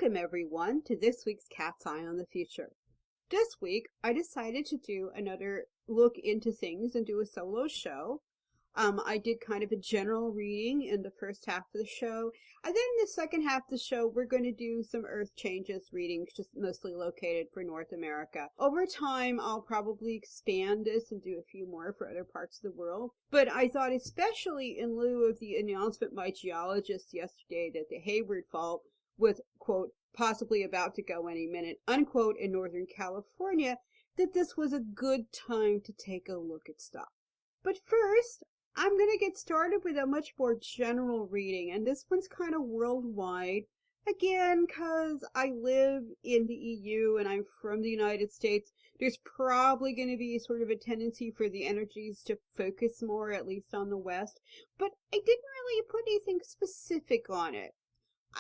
Welcome everyone to this week's Cat's Eye on the Future. This week I decided to do another look into things and do a solo show. I did kind of a general reading in the first half of the show, and then in the second half of the show we're going to do some Earth Changes readings, just mostly located for North America. Over time I'll probably expand this and do a few more for other parts of the world, but I thought, especially in lieu of the announcement by geologists yesterday that the Hayward Fault was, quote, possibly about to go any minute, unquote, in Northern California, that this was a good time to take a look at stuff. But first, I'm going to get started with a much more general reading, and this one's kind of worldwide. Again, because I live in the EU and I'm from the United States, there's probably going to be sort of a tendency for the energies to focus more, at least on the West, but I didn't really put anything specific on it.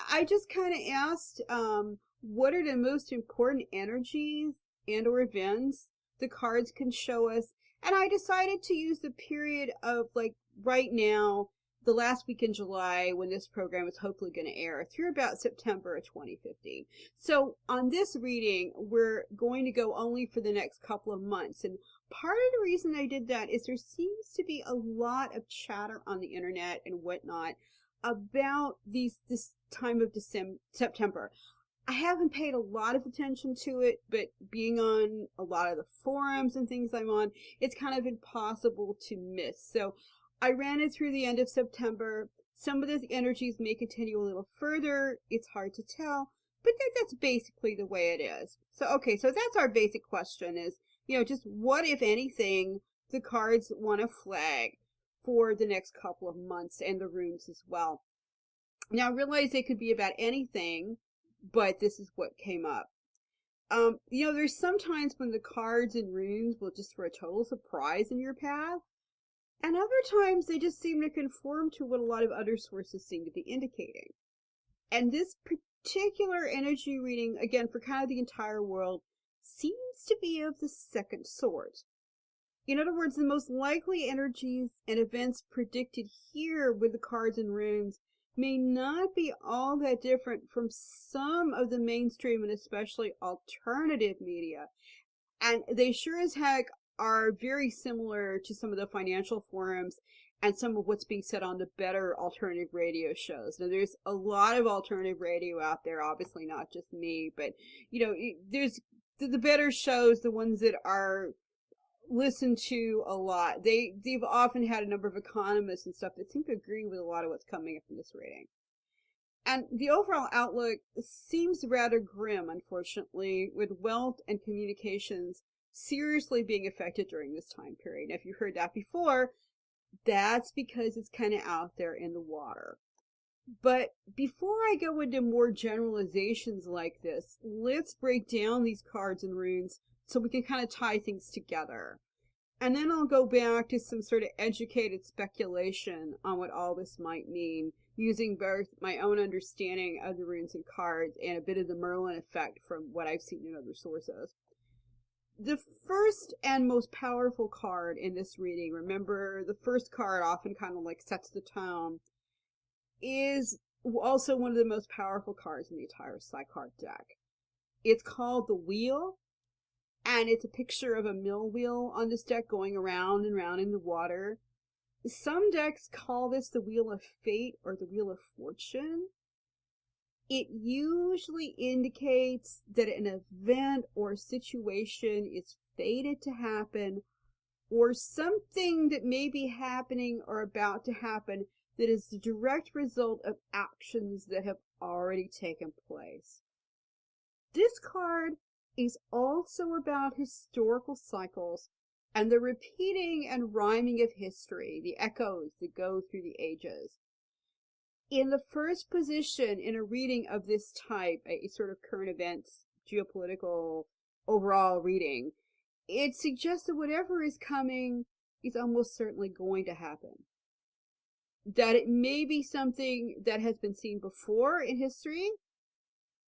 I just kind of asked, what are the most important energies and or events the cards can show us? And I decided to use the period of, like, right now, the last week in July, when this program is hopefully going to air, through about September of 2015. So on this reading, we're going to go only for the next couple of months. And part of the reason I did that is there seems to be a lot of chatter on the internet and whatnot about this time of September. I haven't paid a lot of attention to it, but being on a lot of the forums and things I'm on, it's kind of impossible to miss. So I ran it through the end of September. Some of the energies may continue a little further. It's hard to tell, but that's basically the way it is. So, okay, so that's our basic question is, just what, if anything, the cards want to flag for the next couple of months, and the runes as well. Now, I realize it could be about anything, but this is what came up. There's sometimes when the cards and runes will just throw a total surprise in your path, and other times they just seem to conform to what a lot of other sources seem to be indicating. And this particular energy reading, again, for kind of the entire world, seems to be of the second sort. In other words, the most likely energies and events predicted here with the cards and runes may not be all that different from some of the mainstream and especially alternative media. And they sure as heck are very similar to some of the financial forums and some of what's being said on the better alternative radio shows. Now, there's a lot of alternative radio out there, obviously not just me, but, there's the better shows, the ones that are listened to a lot. They've often had a number of economists and stuff that seem to agree with a lot of what's coming up in this reading. And the overall outlook seems rather grim, unfortunately, with wealth and communications seriously being affected during this time period. Now, if you heard that before, that's because it's kind of out there in the water. But before I go into more generalizations like this, let's break down these cards and runes so we can kind of tie things together. And then I'll go back to some sort of educated speculation on what all this might mean, using both my own understanding of the runes and cards and a bit of the Merlin effect from what I've seen in other sources. The first and most powerful card in this reading, remember the first card often kind of like sets the tone, is also one of the most powerful cards in the entire Psy-Card deck. It's called the Wheel, and it's a picture of a mill wheel on this deck going around and around in the water. Some decks call this the Wheel of Fate or the Wheel of Fortune. It usually indicates that an event or situation is fated to happen, or something that may be happening or about to happen that is the direct result of actions that have already taken place. This card is also about historical cycles and the repeating and rhyming of history, the echoes that go through the ages. In the first position in a reading of this type, a sort of current events, geopolitical, overall reading, it suggests that whatever is coming is almost certainly going to happen. That it may be something that has been seen before in history,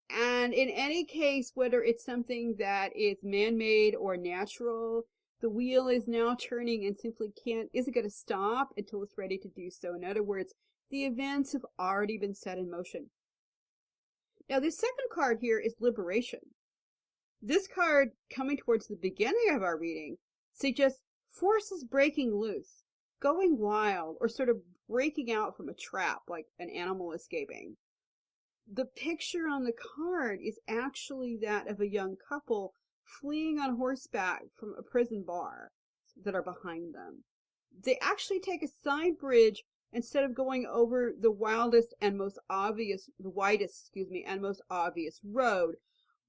and in any case, whether it's something that is man-made or natural, the wheel is now turning and simply isn't going to stop until it's ready to do so. In other words, the events have already been set in motion. Now, the second card here is Liberation. This card, coming towards the beginning of our reading, suggests forces breaking loose, going wild, or sort of breaking out from a trap, like an animal escaping. The picture on the card is actually that of a young couple fleeing on horseback from a prison bar that are behind them. They actually take a side bridge instead of going over the widest and most obvious road,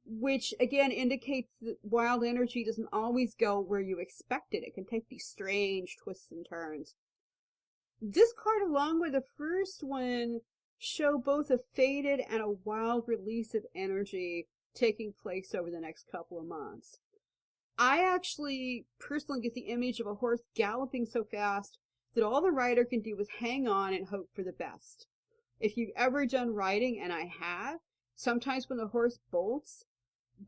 which again indicates that wild energy doesn't always go where you expect it. It can take these strange twists and turns. This card, along with the first one, show both a faded and a wild release of energy taking place over the next couple of months. I actually personally get the image of a horse galloping so fast that all the rider can do is hang on and hope for the best. If you've ever done riding, and I have, sometimes when the horse bolts,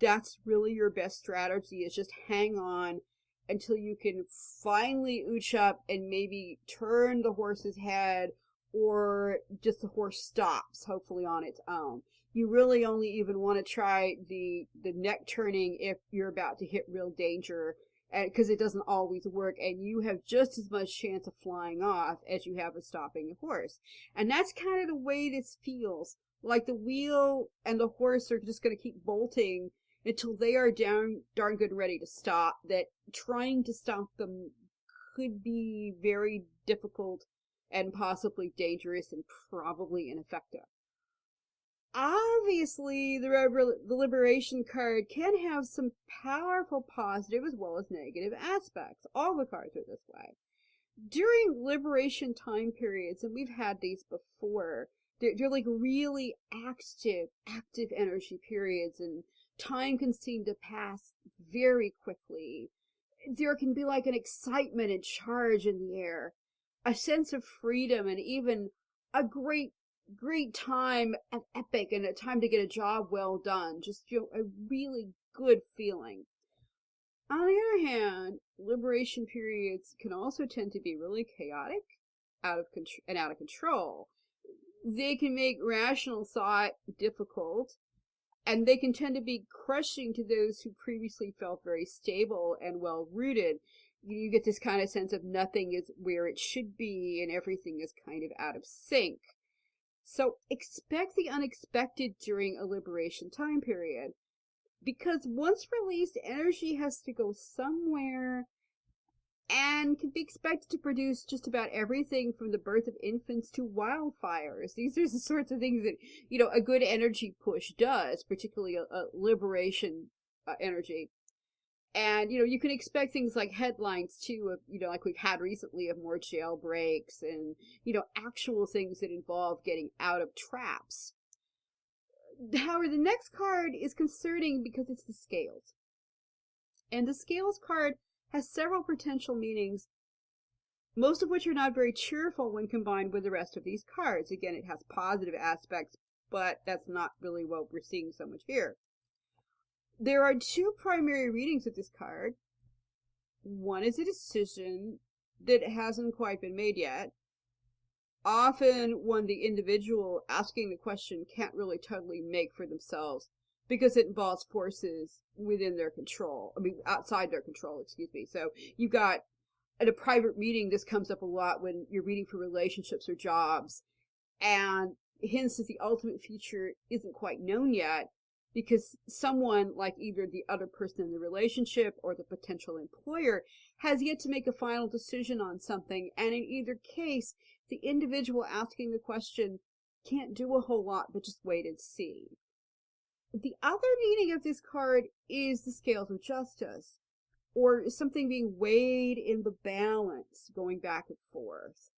that's really your best strategy, is just hang on until you can finally ooch up and maybe turn the horse's head, or just the horse stops, hopefully on its own. You really only even want to try the neck turning if you're about to hit real danger, because it doesn't always work, and you have just as much chance of flying off as you have of stopping a horse. And that's kind of the way this feels. Like the wheel and the horse are just going to keep bolting until they are darn good ready to stop, that trying to stop them could be very difficult and possibly dangerous and probably ineffective. Obviously, the Liberation card can have some powerful positive as well as negative aspects. All the cards are this way. During Liberation time periods, and we've had these before, they're like really active energy periods, and time can seem to pass very quickly. There can be like an excitement and charge in the air, a sense of freedom, and even a great time, an epic, and a time to get a job well done. Just, a really good feeling. On the other hand, Liberation periods can also tend to be really chaotic, out of control. They can make rational thought difficult, and they can tend to be crushing to those who previously felt very stable and well-rooted. You get this kind of sense of nothing is where it should be, and everything is kind of out of sync. So expect the unexpected during a Liberation time period, because once released, energy has to go somewhere, and can be expected to produce just about everything from the birth of infants to wildfires. These are the sorts of things that, a good energy push does, particularly a liberation energy. And, you can expect things like headlines, too, of, like we've had recently, of more jailbreaks and, actual things that involve getting out of traps. However, the next card is concerning because it's the Scales. And the Scales card has several potential meanings, most of which are not very cheerful when combined with the rest of these cards. Again, it has positive aspects, but that's not really what we're seeing so much here. There are two primary readings of this card. One is a decision that hasn't quite been made yet, often one the individual asking the question can't really totally make for themselves, because it involves forces within their control. Outside their control, excuse me. So you've got, at a private reading, this comes up a lot when you're reading for relationships or jobs, and hints that the ultimate future isn't quite known yet, because someone, like either the other person in the relationship or the potential employer, has yet to make a final decision on something, and in either case, the individual asking the question can't do a whole lot but just wait and see. The other meaning of this card is the scales of justice, or something being weighed in the balance, going back and forth.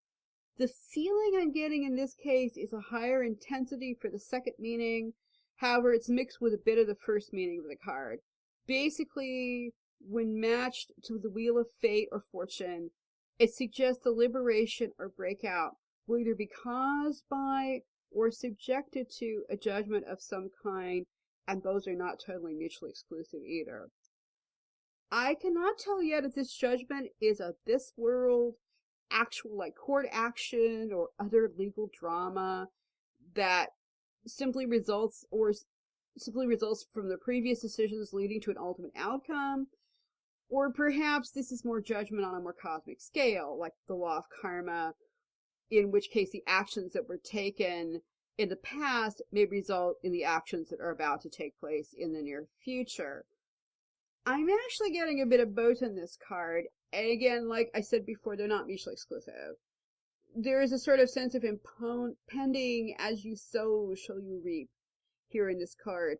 The feeling I'm getting in this case is a higher intensity for the second meaning. However, it's mixed with a bit of the first meaning of the card. Basically, when matched to the Wheel of Fate or Fortune, it suggests the liberation or breakout will either be caused by or subjected to a judgment of some kind, and those are not totally mutually exclusive either. I cannot tell yet if this judgment is of this world, actual like court action or other legal drama that simply results from the previous decisions leading to an ultimate outcome, or perhaps this is more judgment on a more cosmic scale, like the law of karma, in which case the actions that were taken in the past may result in the actions that are about to take place in the near future. I'm actually getting a bit of both in this card, and again, like I said before, they're not mutually exclusive. There is a sort of sense of impending, as you sow shall you reap, here in this card.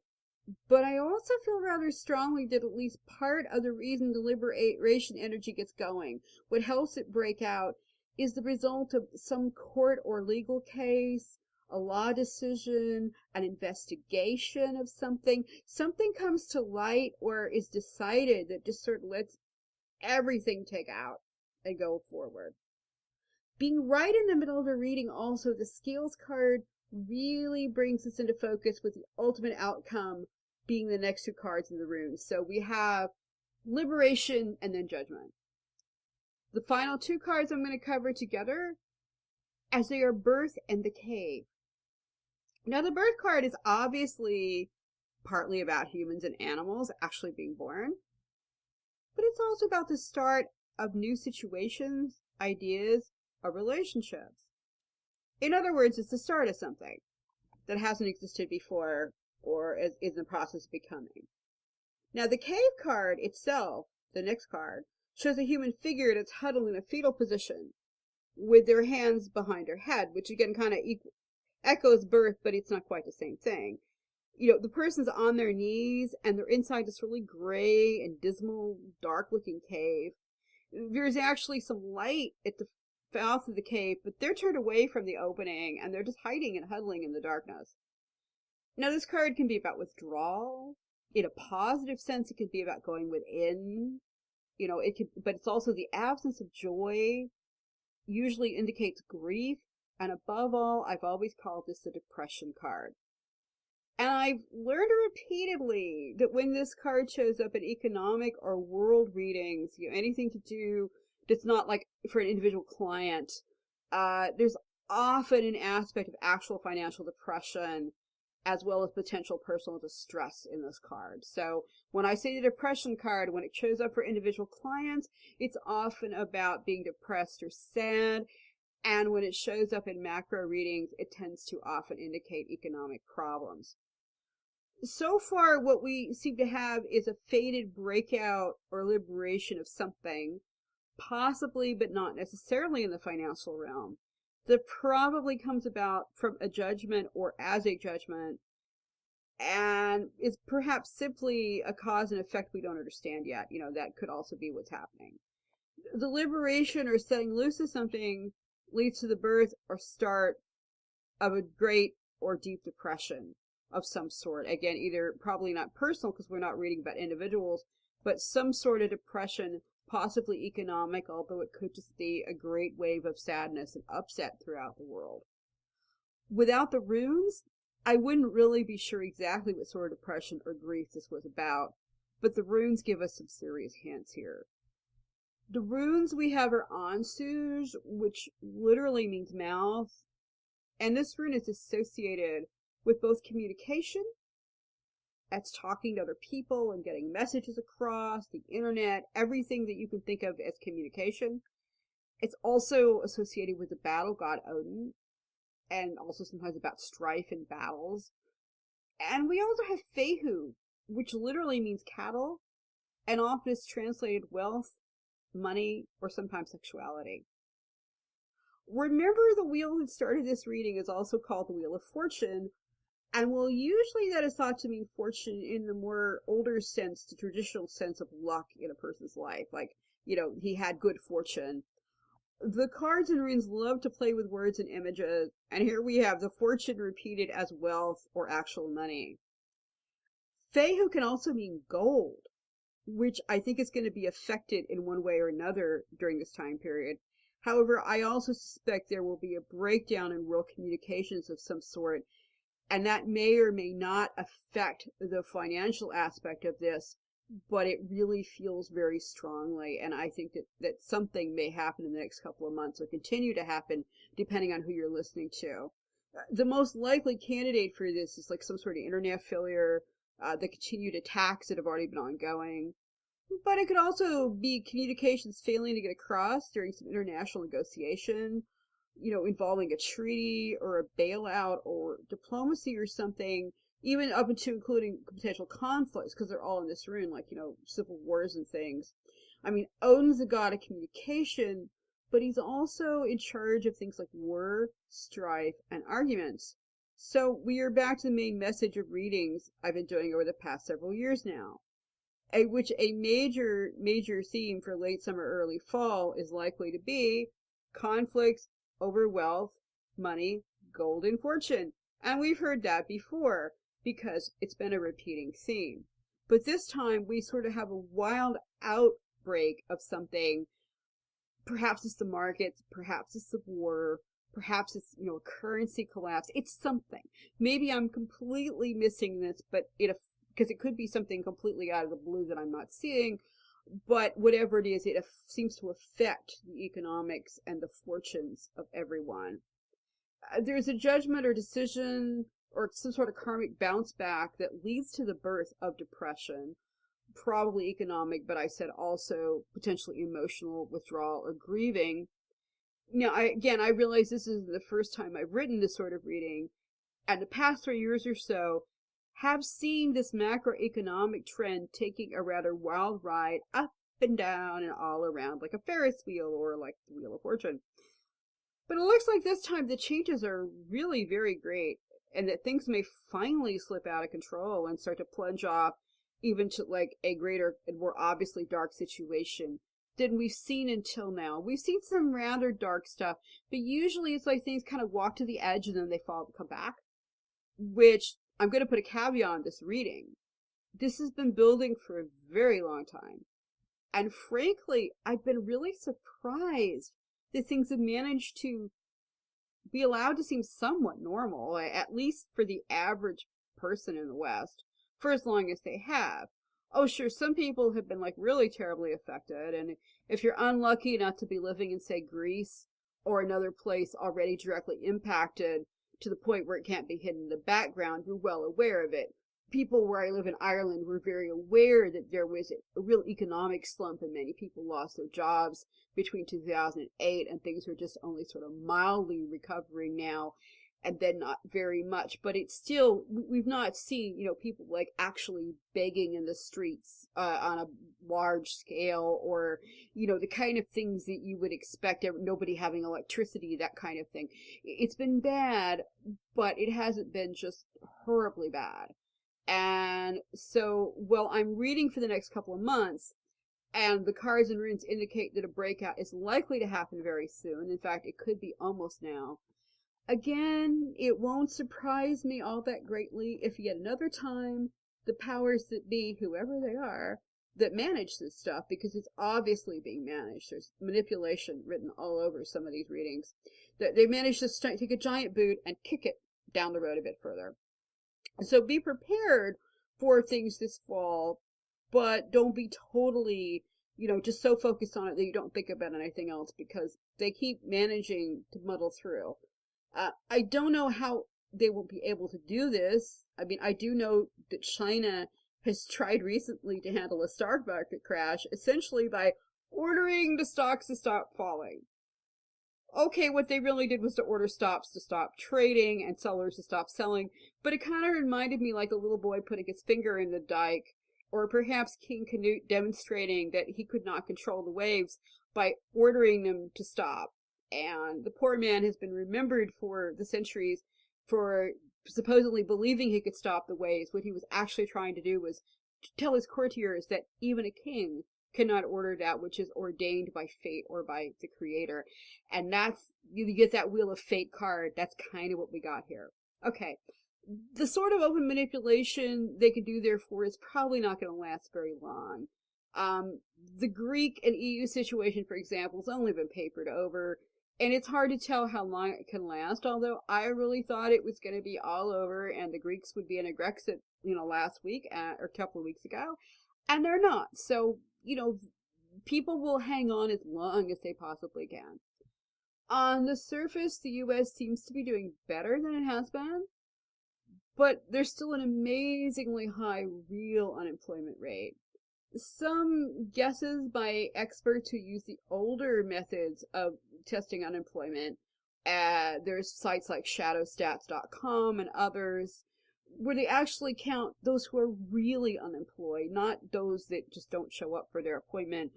But I also feel rather strongly that at least part of the reason the liberation energy gets going, what helps it break out, is the result of some court or legal case, a law decision, an investigation of something. Something comes to light or is decided that just sort of lets everything take out and go forward. Being right in the middle of a reading also, the scales card really brings us into focus with the ultimate outcome being the next two cards in the runes. So we have liberation and then judgment. The final two cards I'm going to cover together, as they are birth and the cave. Now the birth card is obviously partly about humans and animals actually being born, but it's also about the start of new situations, ideas, or relationships. In other words, it's the start of something that hasn't existed before or is in the process of becoming. Now the cave card itself, the next card, shows a human figure that's huddled in a fetal position with their hands behind her head, which again kind of echoes birth, but it's not quite the same thing. You know, the person's on their knees and they're inside this really gray and dismal, dark-looking cave. There's actually some light at the mouth of the cave, but they're turned away from the opening and they're just hiding and huddling in the darkness. Now this card can be about withdrawal. In a positive sense, it can be about going within. You know, but it's also the absence of joy, usually indicates grief, and above all, I've always called this the depression card. And I've learned repeatedly that when this card shows up in economic or world readings, you know, anything to do that's not like for an individual client, there's often an aspect of actual financial depression as well as potential personal distress in this card. So when I say the depression card, when it shows up for individual clients, it's often about being depressed or sad. And when it shows up in macro readings, it tends to often indicate economic problems. So far, what we seem to have is a faded breakout or liberation of something, possibly but not necessarily in the financial realm, that probably comes about from a judgment or as a judgment, and is perhaps simply a cause and effect we don't understand yet. You know, that could also be what's happening. The liberation or setting loose of something leads to the birth or start of a great or deep depression of some sort. Again, either probably not personal because we're not reading about individuals, but some sort of depression, possibly economic, although it could just be a great wave of sadness and upset throughout the world. Without the runes, I wouldn't really be sure exactly what sort of depression or grief this was about, but the runes give us some serious hints here. The runes we have are Ansuj, which literally means mouth, and this rune is associated with both communication, that's talking to other people and getting messages across, the internet, everything that you can think of as communication. It's also associated with the battle god Odin, and also sometimes about strife and battles. And we also have Fehu, which literally means cattle, and often is translated wealth, money, or sometimes sexuality. Remember, the wheel that started this reading is also called the Wheel of Fortune, and well, usually that is thought to mean fortune in the more older sense, the traditional sense of luck in a person's life. Like, you know, he had good fortune. The cards and runes love to play with words and images, and here we have the fortune repeated as wealth or actual money. Fehu can also mean gold, which I think is going to be affected in one way or another during this time period. However, I also suspect there will be a breakdown in world communications of some sort, and that may or may not affect the financial aspect of this, but it really feels very strongly, and I think that something may happen in the next couple of months or continue to happen depending on who you're listening to. The most likely candidate for this is like some sort of internet failure, the continued attacks that have already been ongoing. But it could also be communications failing to get across during some international negotiation, involving a treaty or a bailout or diplomacy or something, even up into including potential conflicts, because they're all in this room, like, civil wars and things. I mean, Odin's the god of communication, but he's also in charge of things like war, strife, and arguments. So we are back to the main message of readings I've been doing over the past several years now, which a major theme for late summer, early fall is likely to be conflicts over wealth, money, gold, and fortune. And we've heard that before because it's been a repeating theme. But this time we sort of have a wild outbreak of something. Perhaps it's the markets, perhaps it's the war, perhaps it's, a currency collapse. It's something. Maybe I'm completely missing this, but because it could be something completely out of the blue that I'm not seeing, but whatever it is, it seems to affect the economics and the fortunes of everyone. There's a judgment or decision or some sort of karmic bounce back that leads to the birth of depression, probably economic, but I said also potentially emotional withdrawal or grieving. Now, I realize this is the first time I've written this sort of reading, and the past 3 years or so have seen this macroeconomic trend taking a rather wild ride up and down and all around, like a Ferris wheel or like the Wheel of Fortune. But it looks like this time the changes are really very great, and that things may finally slip out of control and start to plunge off even to like a greater and more obviously dark situation than we've seen until now. We've seen some rather dark stuff, but usually it's like things kind of walk to the edge and then they fall and come back, which I'm going to put a caveat on this reading. This has been building for a very long time. And frankly, I've been really surprised that things have managed to be allowed to seem somewhat normal, at least for the average person in the West, for as long as they have. Oh, sure, some people have been like really terribly affected, and if you're unlucky enough to be living in, say, Greece or another place already directly impacted to the point where it can't be hidden in the background, you're well aware of it. People where I live in Ireland were very aware that there was a real economic slump and many people lost their jobs between 2008 and things are just only sort of mildly recovering now, and then not very much. But it's still, we've not seen, people like actually begging in the streets on a large scale, or, the kind of things that you would expect, nobody having electricity, that kind of thing. It's been bad, but it hasn't been just horribly bad. And so, well, I'm reading for the next couple of months, and the cards and runes indicate that a breakout is likely to happen very soon. In fact, it could be almost now. Again, it won't surprise me all that greatly if yet another time the powers that be, whoever they are, that manage this stuff, because it's obviously being managed. There's manipulation written all over some of these readings. That they manage to take a giant boot and kick it down the road a bit further. So be prepared for things this fall, but don't be totally, just so focused on it that you don't think about anything else, because they keep managing to muddle through. I don't know how they will be able to do this. I mean, I do know that China has tried recently to handle a stock market crash, essentially by ordering the stocks to stop falling. Okay, what they really did was to order stops to stop trading and sellers to stop selling, but it kind of reminded me like a little boy putting his finger in the dike, or perhaps King Canute demonstrating that he could not control the waves by ordering them to stop. And the poor man has been remembered for the centuries for supposedly believing he could stop the waves. What he was actually trying to do was to tell his courtiers that even a king cannot order that which is ordained by fate or by the creator. And that's, you get that Wheel of Fate card. That's kind of what we got here. Okay. The sort of open manipulation they can do therefore is probably not going to last very long. The Greek and EU situation, for example, has only been papered over, and it's hard to tell how long it can last, although I really thought it was going to be all over and the Greeks would be in a Grexit, last week or a couple of weeks ago, and they're not. So, people will hang on as long as they possibly can. On the surface, the U.S. seems to be doing better than it has been, but there's still an amazingly high real unemployment rate. Some guesses by experts who use the older methods of testing unemployment, there's sites like shadowstats.com and others, where they actually count those who are really unemployed, not those that just don't show up for their appointment.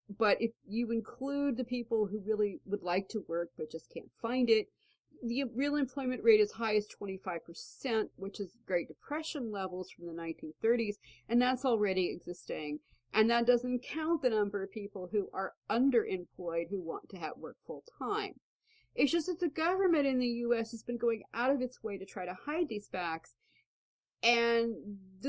But if you include the people who really would like to work but just can't find it, the real employment rate is high as 25%, which is Great Depression levels from the 1930s, and that's already existing. And that doesn't count the number of people who are underemployed who want to have work full time. It's just that the government in the U.S. has been going out of its way to try to hide these facts, and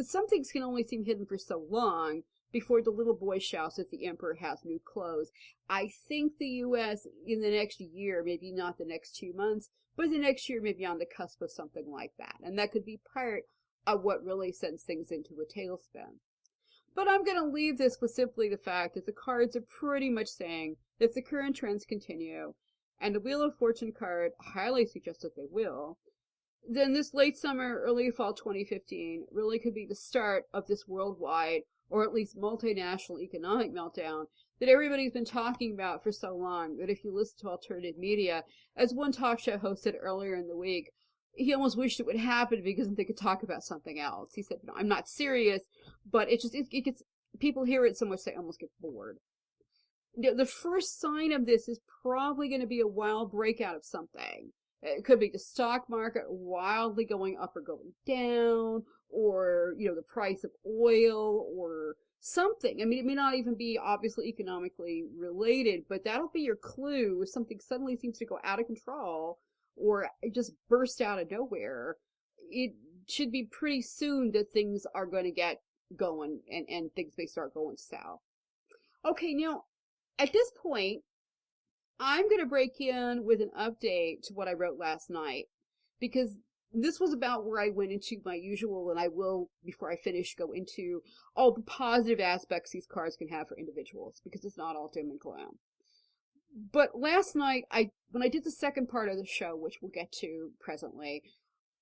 some things can only seem hidden for so long before the little boy shouts that the emperor has new clothes. I think the U.S. in the next year, maybe not the next 2 months, but the next year may be on the cusp of something like that. And that could be part of what really sends things into a tailspin. But I'm going to leave this with simply the fact that the cards are pretty much saying that if the current trends continue, and the Wheel of Fortune card highly suggests that they will, then this late summer, early fall 2015 really could be the start of this worldwide, or at least multinational economic meltdown that everybody's been talking about for so long that if you listen to alternative media, as one talk show host said earlier in the week, he almost wished it would happen because they could talk about something else. He said, I'm not serious, but it gets, people hear it so much they almost get bored. The first sign of this is probably going to be a wild breakout of something. It could be the stock market wildly going up or going down, or, the price of oil or something. I mean, it may not even be obviously economically related, but that'll be your clue if something suddenly seems to go out of control or it just burst out of nowhere. It should be pretty soon that things are going to get going and things may start going south. Okay, now, at this point, I'm going to break in with an update to what I wrote last night, because this was about where I went into my usual, and I will, before I finish, go into all the positive aspects these cards can have for individuals, because it's not all doom and gloom. But last night, when I did the second part of the show, which we'll get to presently,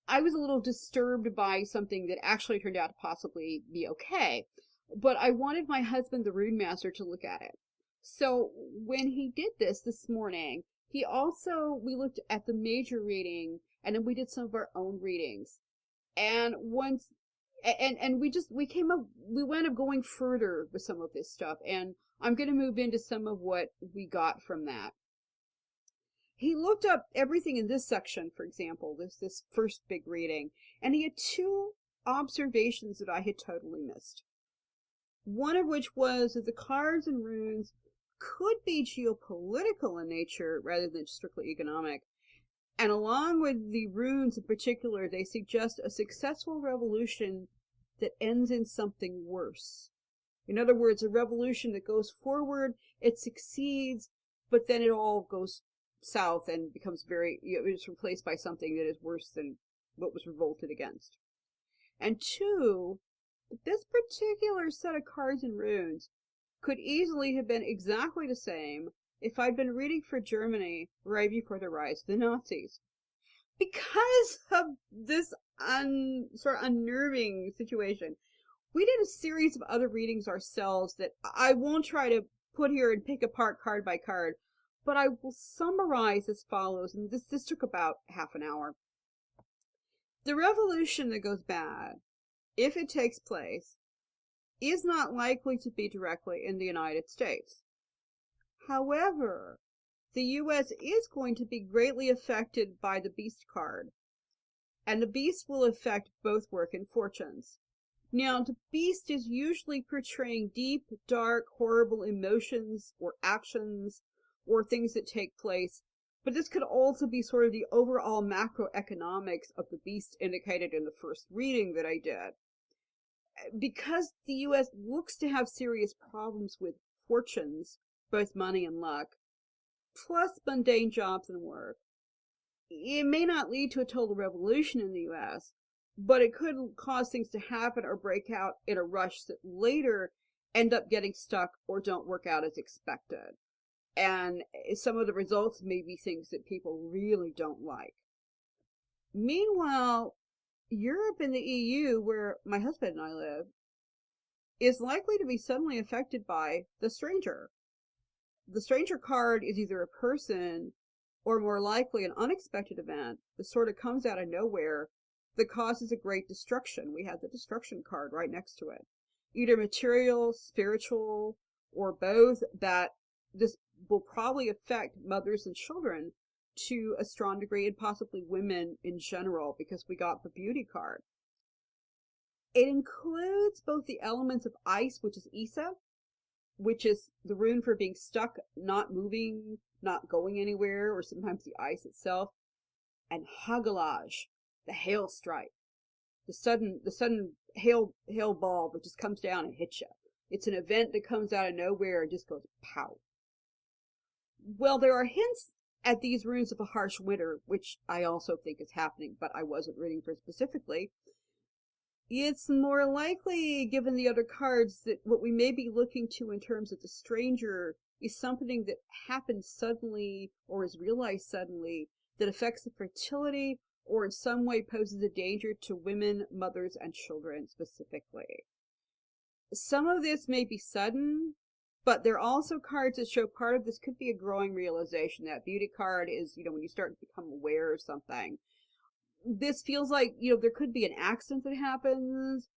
I was a little disturbed by something that actually turned out to possibly be okay. But I wanted my husband, the Rune Master, to look at it. So when he did this morning, we looked at the major reading, and then we did some of our own readings. And we wound up going further with some of this stuff, and I'm going to move into some of what we got from that. He looked up everything in this section, for example, this first big reading, and he had two observations that I had totally missed. One of which was that the cards and runes could be geopolitical in nature rather than strictly economic. And along with the runes in particular, they suggest a successful revolution that ends in something worse. In other words, a revolution that goes forward, it succeeds, but then it all goes south and becomes it's replaced by something that is worse than what was revolted against. And two, this particular set of cards and runes could easily have been exactly the same if I'd been reading for Germany right before the rise of the Nazis. Because of this sort of unnerving situation, we did a series of other readings ourselves that I won't try to put here and pick apart card by card, but I will summarize as follows, and this took about half an hour. The revolution that goes bad, if it takes place, is not likely to be directly in the United States. However, the U.S. is going to be greatly affected by the Beast card, and the Beast will affect both work and fortunes. Now, the Beast is usually portraying deep, dark, horrible emotions or actions or things that take place, but this could also be sort of the overall macroeconomics of the Beast indicated in the first reading that I did. Because the U.S. looks to have serious problems with fortunes, both money and luck, plus mundane jobs and work, it may not lead to a total revolution in the U.S., but it could cause things to happen or break out in a rush that later end up getting stuck or don't work out as expected. And some of the results may be things that people really don't like. Meanwhile, Europe and the EU, where my husband and I live, is likely to be suddenly affected by the stranger. The stranger card is either a person or more likely an unexpected event that sort of comes out of nowhere that causes a great destruction. We have the destruction card right next to it. Either material, spiritual, or both, that this will probably affect mothers and children to a strong degree, and possibly women in general, because we got the beauty card. It includes both the elements of ice, which is Isa, which is the rune for being stuck, not moving, not going anywhere, or sometimes the ice itself, and Hagalaj, the hail strike, the sudden hail ball that just comes down and hits you. It's an event that comes out of nowhere and just goes pow. Well, there are hints at these runes of a harsh winter, which I also think is happening, but I wasn't reading for specifically. It's more likely, given the other cards, that what we may be looking to in terms of the stranger is something that happens suddenly or is realized suddenly that affects the fertility or in some way poses a danger to women, mothers, and children specifically. Some of this may be sudden, but there are also cards that show part of this could be a growing realization. That beauty card is, when you start to become aware of something. This feels like, there could be an accident that happens,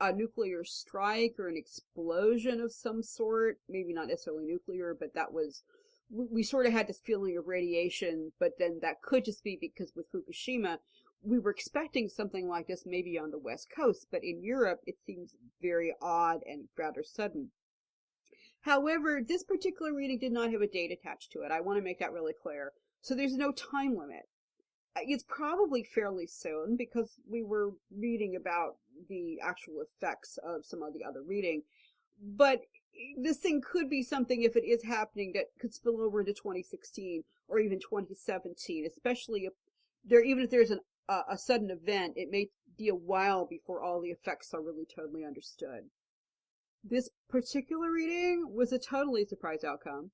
a nuclear strike or an explosion of some sort. Maybe not necessarily nuclear, but we sort of had this feeling of radiation, but then that could just be because with Fukushima, we were expecting something like this maybe on the West Coast, but in Europe, it seems very odd and rather sudden. However, this particular reading did not have a date attached to it. I want to make that really clear. So there's no time limit. It's probably fairly soon because we were reading about the actual effects of some of the other reading. But this thing could be something, if it is happening, that could spill over into 2016 or even 2017, especially even if there's a sudden event, it may be a while before all the effects are really totally understood. This particular reading was a totally surprise outcome,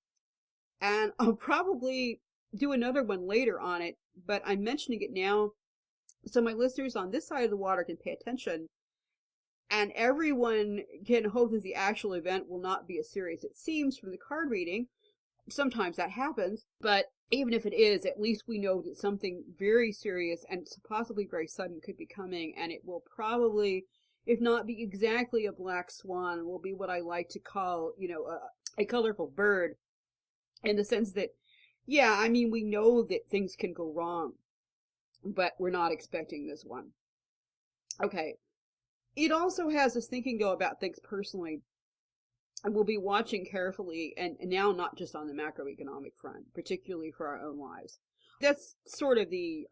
and I'll probably do another one later on it, but I'm mentioning it now so my listeners on this side of the water can pay attention, and everyone can hope that the actual event will not be as serious as it seems from the card reading. Sometimes that happens, but even if it is, at least we know that something very serious and possibly very sudden could be coming, and it will probably, if not be exactly a black swan, will be what I like to call, a colorful bird, in the sense that, we know that things can go wrong, but we're not expecting this one. Okay. It also has us thinking, though, about things personally, and we'll be watching carefully, and now not just on the macroeconomic front, particularly for our own lives. That's sort of the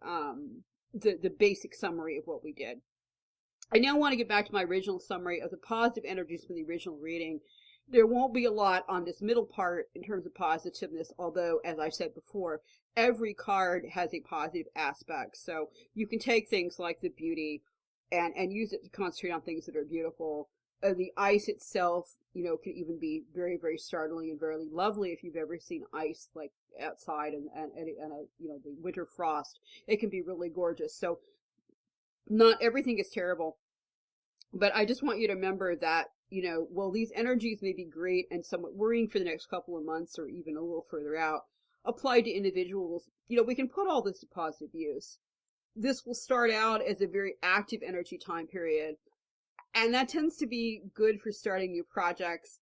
basic summary of what we did. I now want to get back to my original summary of the positive energies from the original reading. There won't be a lot on this middle part in terms of positiveness, although, as I said before, every card has a positive aspect. So you can take things like the beauty and use it to concentrate on things that are beautiful. The ice itself, can even be very, very startling and very lovely if you've ever seen ice like outside and the winter frost. It can be really gorgeous. So not everything is terrible, but I just want you to remember that, while these energies may be great and somewhat worrying for the next couple of months or even a little further out, applied to individuals, we can put all this to positive use. This will start out as a very active energy time period, and that tends to be good for starting new projects,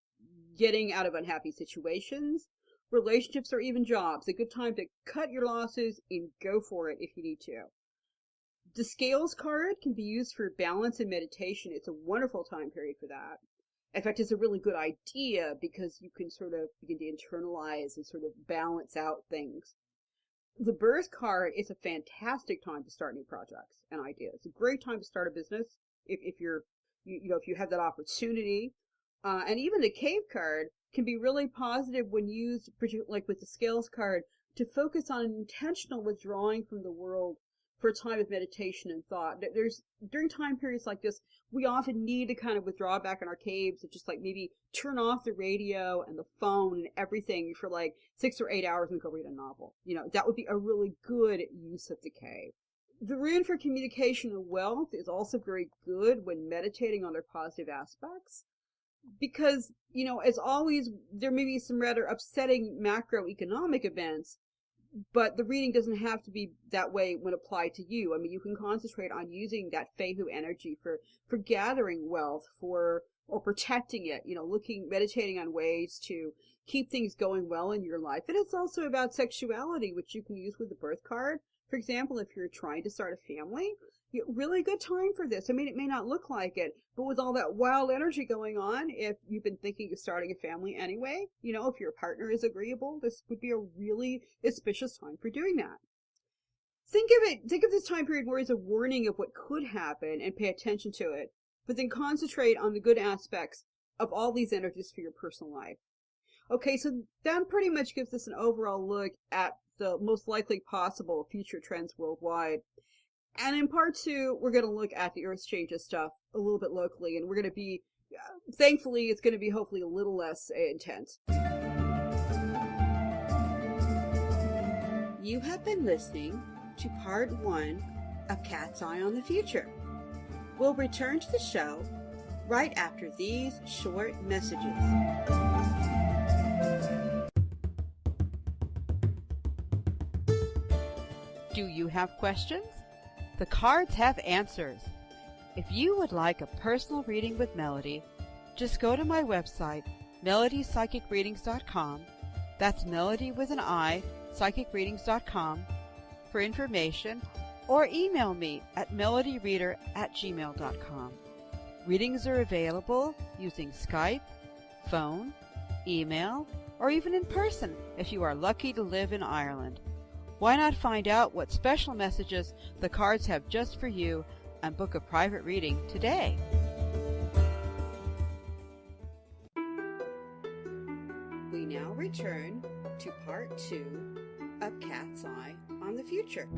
getting out of unhappy situations, relationships, or even jobs. A good time to cut your losses and go for it if you need to. The scales card can be used for balance and meditation. It's a wonderful time period for that. In fact, it's a really good idea because you can sort of begin to internalize and sort of balance out things. The birth card is a fantastic time to start new projects and ideas. It's a great time to start a business if you have that opportunity. And even the cave card can be really positive when used, like with the scales card, to focus on intentional withdrawing from the world for a time of meditation and thought. During time periods like this, we often need to kind of withdraw back in our caves and just like maybe turn off the radio and the phone and everything for like 6 or 8 hours and go read a novel. That would be a really good use of the cave. The rune for communication and wealth is also very good when meditating on their positive aspects. Because, as always, there may be some rather upsetting macroeconomic events, but the reading doesn't have to be that way when applied to you. I mean, you can concentrate on using that Feihu energy for gathering wealth, or protecting it, meditating on ways to keep things going well in your life. And it's also about sexuality, which you can use with the birth card. For example, if you're trying to start a family, really good time for this. I mean, it may not look like it, but with all that wild energy going on, if you've been thinking of starting a family anyway, if your partner is agreeable, this would be a really auspicious time for doing that. Think of this time period more as a warning of what could happen and pay attention to it, but then concentrate on the good aspects of all these energies for your personal life. Okay, so that pretty much gives us an overall look at the most likely possible future trends worldwide. And in part 2, we're going to look at the Earth changes stuff a little bit locally, and we're going to be, thankfully, it's going to be hopefully a little less intense. You have been listening to part 1 of Cat's Eye on the Future. We'll return to the show right after these short messages. Do you have questions? The cards have answers. If you would like a personal reading with Melody, just go to my website, melodipsychicreadings.com. That's Melody with an I, psychicreadings.com, for information, or email me at melodyreader@gmail.com. Readings are available using Skype, phone, email, or even in person if you are lucky to live in Ireland. Why not find out what special messages the cards have just for you and book a private reading today? We now return to part 2 of Cat's Eye on the Future.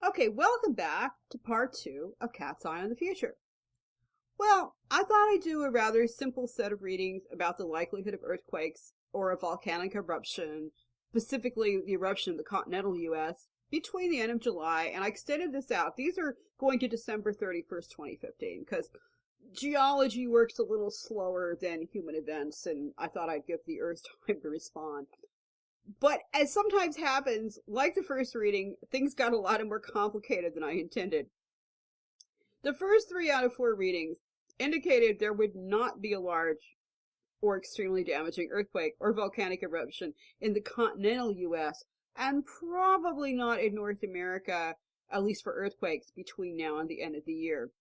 Okay, welcome back to part 2 of Cat's Eye on the Future. Well, I thought I'd do a rather simple set of readings about the likelihood of earthquakes or a volcanic eruption, specifically the eruption of the continental U.S., between the end of July, and I extended this out. These are going to December 31st, 2015, because geology works a little slower than human events, and I thought I'd give the Earth time to respond. But as sometimes happens, like the first reading, things got a lot more complicated than I intended. The first 3 out of 4 readings indicated there would not be a large or extremely damaging earthquake or volcanic eruption in the continental U.S., and probably not in North America, at least for earthquakes, between now and the end of the year.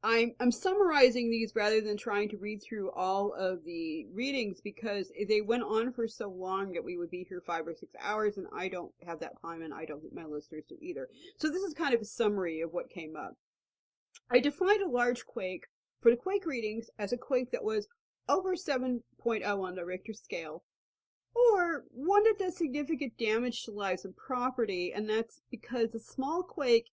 I'm summarizing these rather than trying to read through all of the readings because they went on for so long that we would be here 5 or 6 hours, and I don't have that time, and I don't think my listeners do either. So this is kind of a summary of what came up. I defined a large quake for the quake readings as a quake that was over 7.0 on the Richter scale, or one that does significant damage to lives and property, and that's because a small quake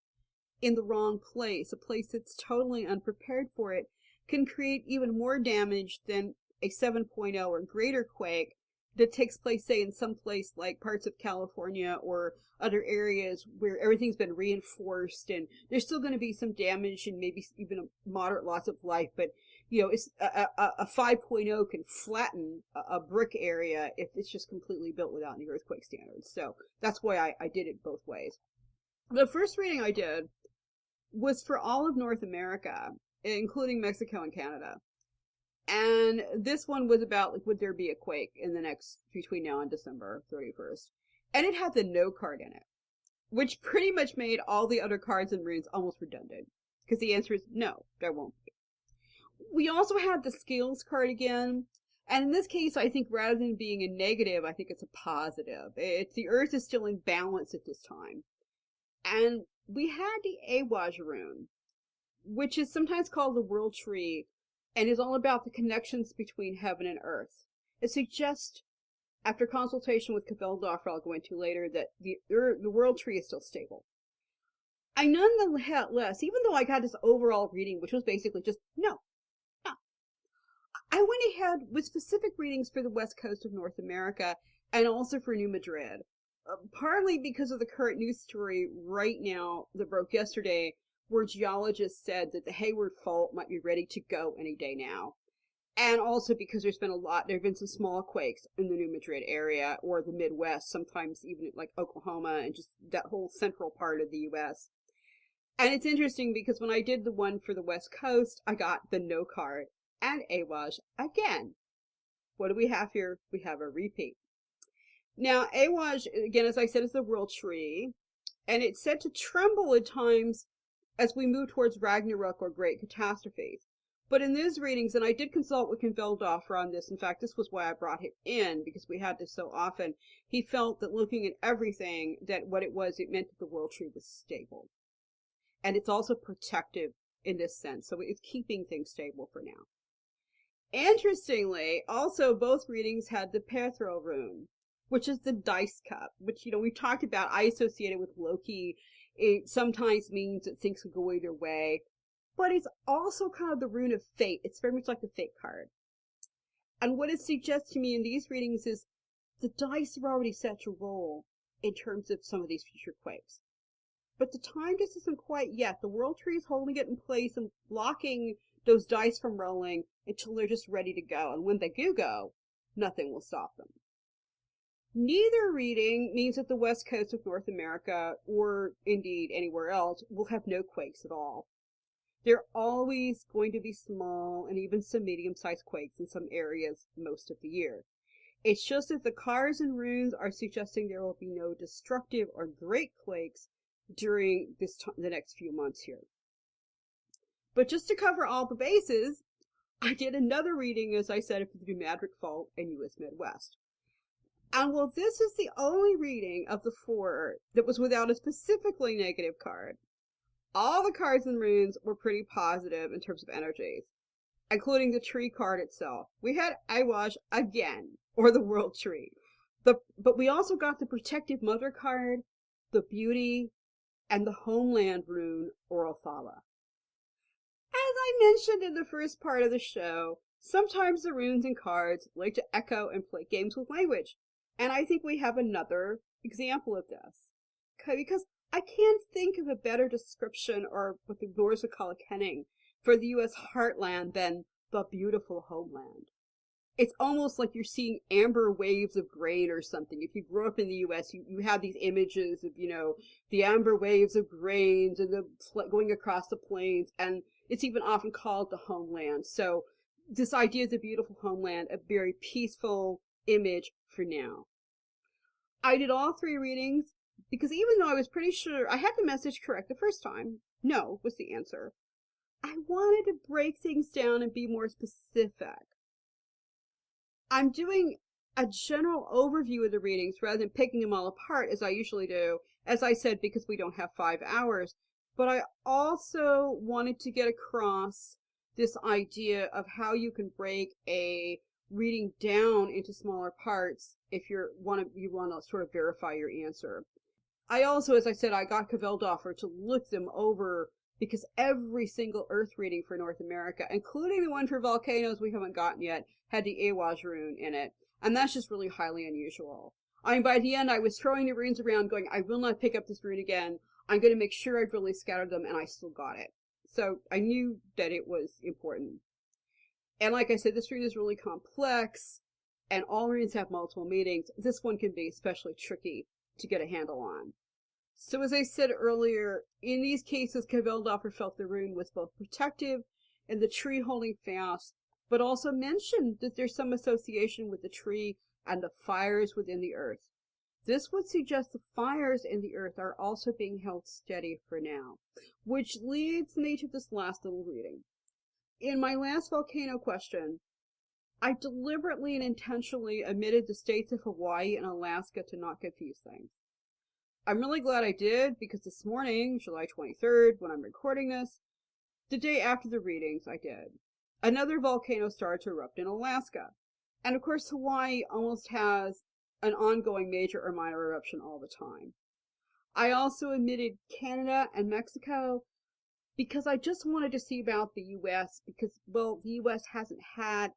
in the wrong place, a place that's totally unprepared for it, can create even more damage than a 7.0 or greater quake that takes place, say, in some place like parts of California or other areas where everything's been reinforced, and there's still going to be some damage and maybe even a moderate loss of life, but it's a 5.0 can flatten a brick area if it's just completely built without any earthquake standards. So that's why I did it both ways. The first reading I did was for all of North America, including Mexico and Canada. And this one was about, like, would there be a quake in the next, between now and December 31st? And it had the no card in it, which pretty much made all the other cards and runes almost redundant, because the answer is no, there won't be. We also had the scales card again, And in this case, I think rather than being a negative, I think it's a positive. It's the Earth is still in balance at this time. And we had the Awaj rune, which is sometimes called the world tree, and is all about the connections between heaven and earth. It suggests, after consultation with Kveldoffer, I'll go into later, that the world tree is still stable. I nonetheless, even though I got this overall reading, which was basically just no, I went ahead with specific readings for the west coast of North America and also for New Madrid. Partly because of the current news story right now that broke yesterday, where geologists said that the Hayward Fault might be ready to go any day now. And also because there have been some small quakes in the New Madrid area or the Midwest, sometimes even like Oklahoma and just that whole central part of the U.S. And it's interesting because when I did the one for the West Coast, I got the no card and Awaj again. What do we have here? We have a repeat. Now, Awaj, again, as I said, is the world tree, and it's said to tremble at times as we move towards Ragnarok or great catastrophes. But in these readings, and I did consult with Kveldoffer on this, in fact, this was why I brought him in, because we had this so often, he felt that looking at everything, that what it meant that the world tree was stable. And it's also protective in this sense, so it's keeping things stable for now. Interestingly, also both readings had the Pethro rune, which is the dice cup, which, we talked about. I associate it with Loki. It sometimes means that things could go either way, but it's also kind of the rune of fate. It's very much like the fate card. And what it suggests to me in these readings is the dice are already set to roll in terms of some of these future quakes. But the time just isn't quite yet. The world tree is holding it in place and blocking those dice from rolling until they're just ready to go. And when they do go, nothing will stop them. Neither reading means that the west coast of North America, or indeed anywhere else, will have no quakes at all. They're always going to be small and even some medium-sized quakes in some areas most of the year. It's just that the cards and runes are suggesting there will be no destructive or great quakes during the next few months here. But just to cover all the bases, I did another reading, as I said, for the New Madrid Fault and U.S. Midwest. And while this is the only reading of the 4 that was without a specifically negative card, all the cards and runes were pretty positive in terms of energies, including the tree card itself. We had Awaj again, or the world tree. But we also got the protective mother card, the beauty, and the homeland rune, Orothala. As I mentioned in the first part of the show, sometimes the runes and cards like to echo and play games with language. And I think we have another example of this. Because I can't think of a better description, or what the Norse would call a kenning, for the U.S. heartland than the beautiful homeland. It's almost like you're seeing amber waves of grain or something. If you grew up in the U.S., you have these images of, the amber waves of grains and going across the plains, and it's even often called the homeland. So this idea of the beautiful homeland, a very peaceful image for now. I did all 3 readings because even though I was pretty sure I had the message correct the first time, no was the answer, I wanted to break things down and be more specific. I'm doing a general overview of the readings rather than picking them all apart as I usually do, as I said, because we don't have 5 hours. But I also wanted to get across this idea of how you can break a reading down into smaller parts if you want to sort of verify your answer. I also, as I said, I got Kveldoffer to look them over because every single Earth reading for North America, including the one for volcanoes we haven't gotten yet, had the Awaj rune in it. And that's just really highly unusual. I mean, by the end, I was throwing the runes around going, I will not pick up this rune again. I'm going to make sure I've really scattered them, and I still got it. So I knew that it was important. And like I said, this rune is really complex, and all runes have multiple meanings. This one can be especially tricky to get a handle on. So as I said earlier, in these cases, Kveldoffer felt the rune was both protective and the tree holding fast, but also mentioned that there's some association with the tree and the fires within the earth. This would suggest the fires in the earth are also being held steady for now, which leads me to this last little reading. In my last volcano question, I deliberately and intentionally omitted the states of Hawaii and Alaska to not confuse things. I'm really glad I did, because this morning, July 23rd, when I'm recording this, the day after the readings, I did. Another volcano started to erupt in Alaska. And of course, Hawaii almost has an ongoing major or minor eruption all the time. I also omitted Canada and Mexico because I just wanted to see about the U.S. because, well, the U.S. hasn't had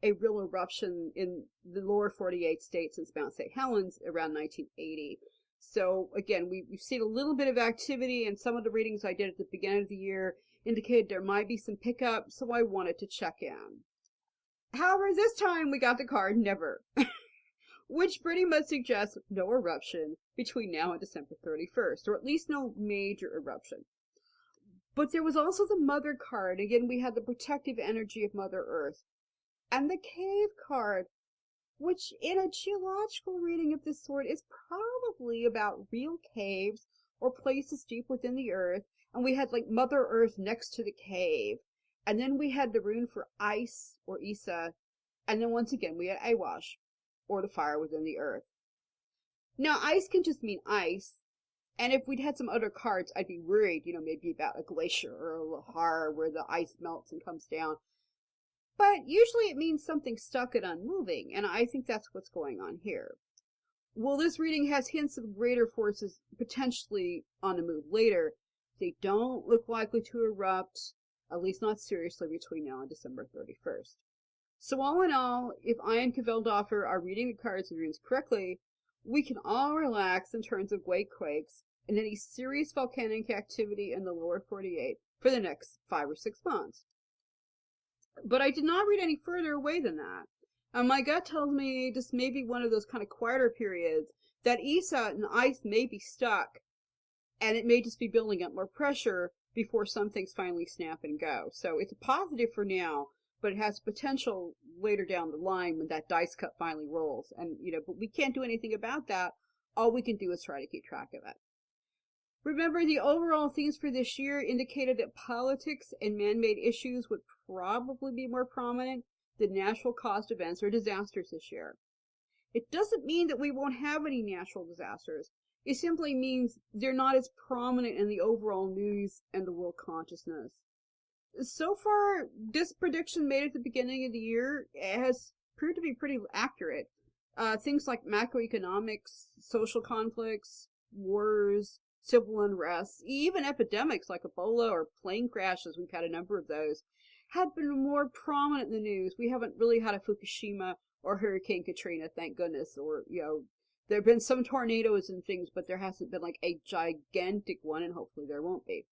a real eruption in the lower 48 states since Mount St. Helens around 1980. So again, we've seen a little bit of activity, and some of the readings I did at the beginning of the year indicated there might be some pickup, so I wanted to check in. However, this time we got the card never, which pretty much suggests no eruption between now and December 31st, or at least no major eruption. But there was also the Mother card. Again, we had the protective energy of Mother Earth. And the Cave card, which in a geological reading of this sort is probably about real caves or places deep within the earth. And we had like Mother Earth next to the cave. And then we had the rune for ice or Isa. And then once again we had Awash, or the fire within the earth. Now ice can just mean ice. And if we'd had some other cards, I'd be worried, maybe about a glacier or a lahar where the ice melts and comes down. But usually it means something stuck and unmoving, and I think that's what's going on here. Well, this reading has hints of greater forces potentially on the move later. They don't look likely to erupt, at least not seriously, between now and December 31st. So all in all, if I and Kveldoffer are reading the cards and runes correctly, we can all relax in terms of great quakes and any serious volcanic activity in the lower 48 for the next 5 or 6 months. But I did not read any further away than that. My gut tells me this may be one of those kind of quieter periods that Isa and ice may be stuck, and it may just be building up more pressure before some things finally snap and go. So it's a positive for now, but it has potential later down the line when that dice cut finally rolls. And, but we can't do anything about that. All we can do is try to keep track of it. Remember, the overall themes for this year indicated that politics and man-made issues would probably be more prominent than natural caused events or disasters this year. It doesn't mean that we won't have any natural disasters. It simply means they're not as prominent in the overall news and the world consciousness. So far, this prediction made at the beginning of the year has proved to be pretty accurate. Things like macroeconomics, social conflicts, wars, civil unrest, even epidemics like Ebola or plane crashes, we've had a number of those, have been more prominent in the news. We haven't really had a Fukushima or Hurricane Katrina, thank goodness, or, there have been some tornadoes and things, but there hasn't been like a gigantic one, and hopefully there won't be.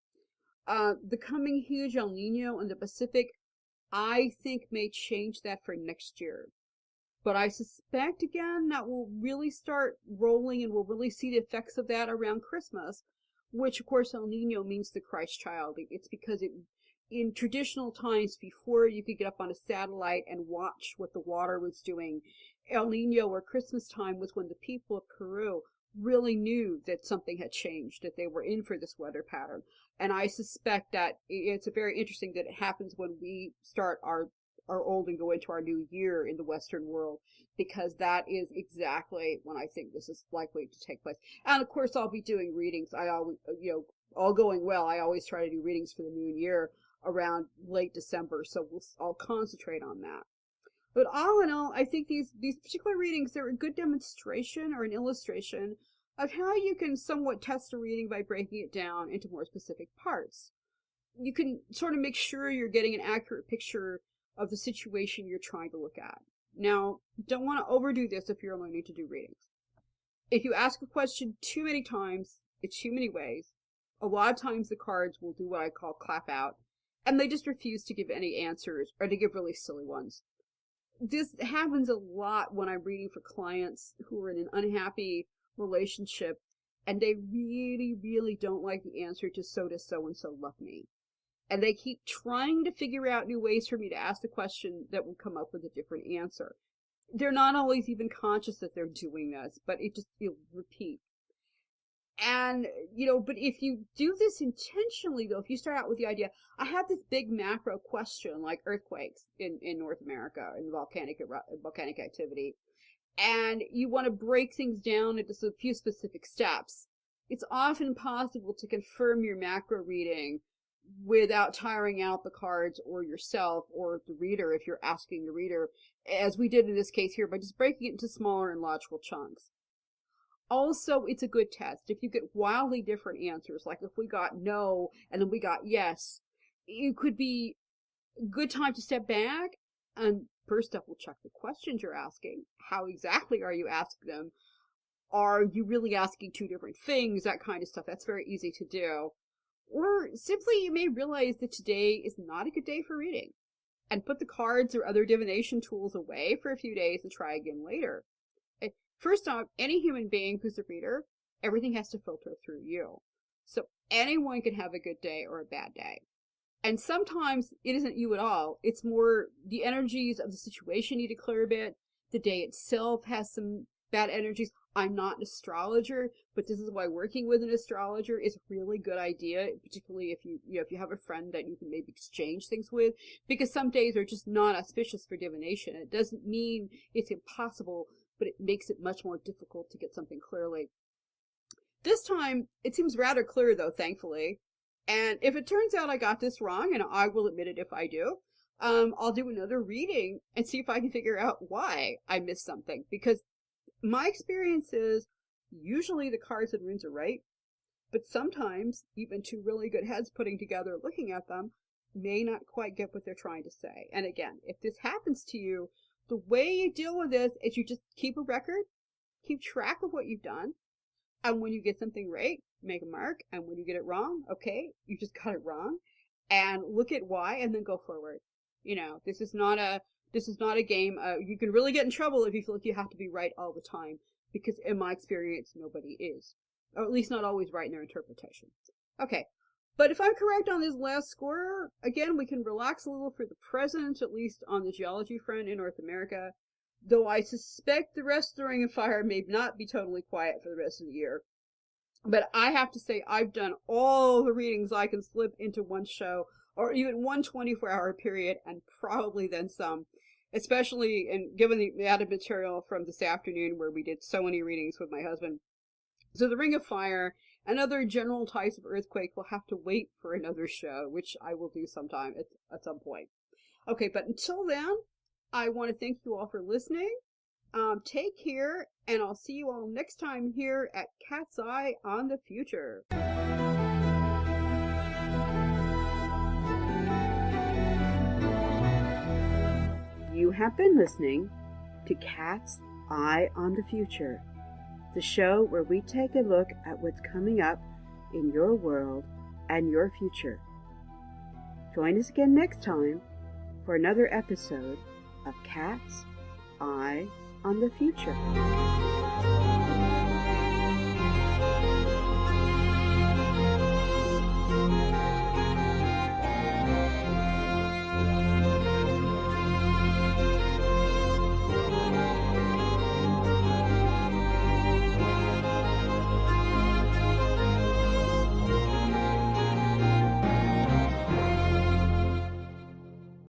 The coming huge El Nino in the Pacific, I think may change that for next year. But I suspect, again, that we'll really start rolling and we'll really see the effects of that around Christmas, which, of course, El Nino means the Christ child. It's because in traditional times, before you could get up on a satellite and watch what the water was doing, El Nino or Christmas time was when the people of Peru really knew that something had changed, that they were in for this weather pattern. And I suspect that it's very interesting that it happens when we start our old and go into our new year in the Western world, because that is exactly when I think this is likely to take place. And of course, I'll be doing readings. I always, all going well, I always try to do readings for the new year around late December, so I'll concentrate on that. But all in all, I think these particular readings, they're a good demonstration or an illustration of how you can somewhat test a reading by breaking it down into more specific parts. You can sort of make sure you're getting an accurate picture of the situation you're trying to look at. Now, don't want to overdo this if you're learning to do readings. If you ask a question too many times, in too many ways, a lot of times the cards will do what I call clap out, and they just refuse to give any answers, or to give really silly ones. This happens a lot when I'm reading for clients who are in an unhappy relationship, and they really, really don't like the answer to so does so-and-so love me. And they keep trying to figure out new ways for me to ask the question that will come up with a different answer. They're not always even conscious that they're doing this, but it'll repeat. And, but if you do this intentionally, though, if you start out with the idea, I have this big macro question, like earthquakes in North America and volcanic activity, and you want to break things down into a few specific steps, it's often possible to confirm your macro reading without tiring out the cards or yourself or the reader, if you're asking the reader, as we did in this case here, by just breaking it into smaller and logical chunks. Also, it's a good test. If you get wildly different answers, like if we got no and then we got yes, it could be a good time to step back and first double check the questions you're asking. How exactly are you asking them? Are you really asking two different things? That kind of stuff. That's very easy to do. Or simply you may realize that today is not a good day for reading and put the cards or other divination tools away for a few days and try again later. First off, any human being who's a reader, everything has to filter through you. So anyone can have a good day or a bad day. And sometimes it isn't you at all. It's more the energies of the situation need to clear a bit. The day itself has some bad energies. I'm not an astrologer, but this is why working with an astrologer is a really good idea, particularly if you have a friend that you can maybe exchange things with, because some days are just not auspicious for divination. It doesn't mean it's impossible, but it makes it much more difficult to get something clearly. This time, it seems rather clear, though, thankfully. And if it turns out I got this wrong, and I will admit it if I do, I'll do another reading and see if I can figure out why I missed something. Because my experience is usually the cards and runes are right, but sometimes even two really good heads putting together, looking at them, may not quite get what they're trying to say. And again, if this happens to you, the way you deal with this is you just keep a record, keep track of what you've done, and when you get something right, make a mark, and when you get it wrong, okay, you just got it wrong, and look at why, and then go forward. This is not a game. You can really get in trouble if you feel like you have to be right all the time, because in my experience, nobody is, or at least not always right in their interpretation. Okay. But if I'm correct on this last score, again, we can relax a little for the present, at least on the geology front in North America, though I suspect the rest of the Ring of Fire may not be totally quiet for the rest of the year. But I have to say, I've done all the readings I can slip into one show, or even one 24-hour period, and probably then some, especially given the added material from this afternoon where we did so many readings with my husband. So the Ring of Fire and other general types of earthquake will have to wait for another show, which I will do sometime at some point. Okay, but until then, I want to thank you all for listening. Take care, and I'll see you all next time here at Cat's Eye on the Future. You have been listening to Cat's Eye on the Future, the show where we take a look at what's coming up in your world and your future. Join us again next time for another episode of Cat's Eye on the Future.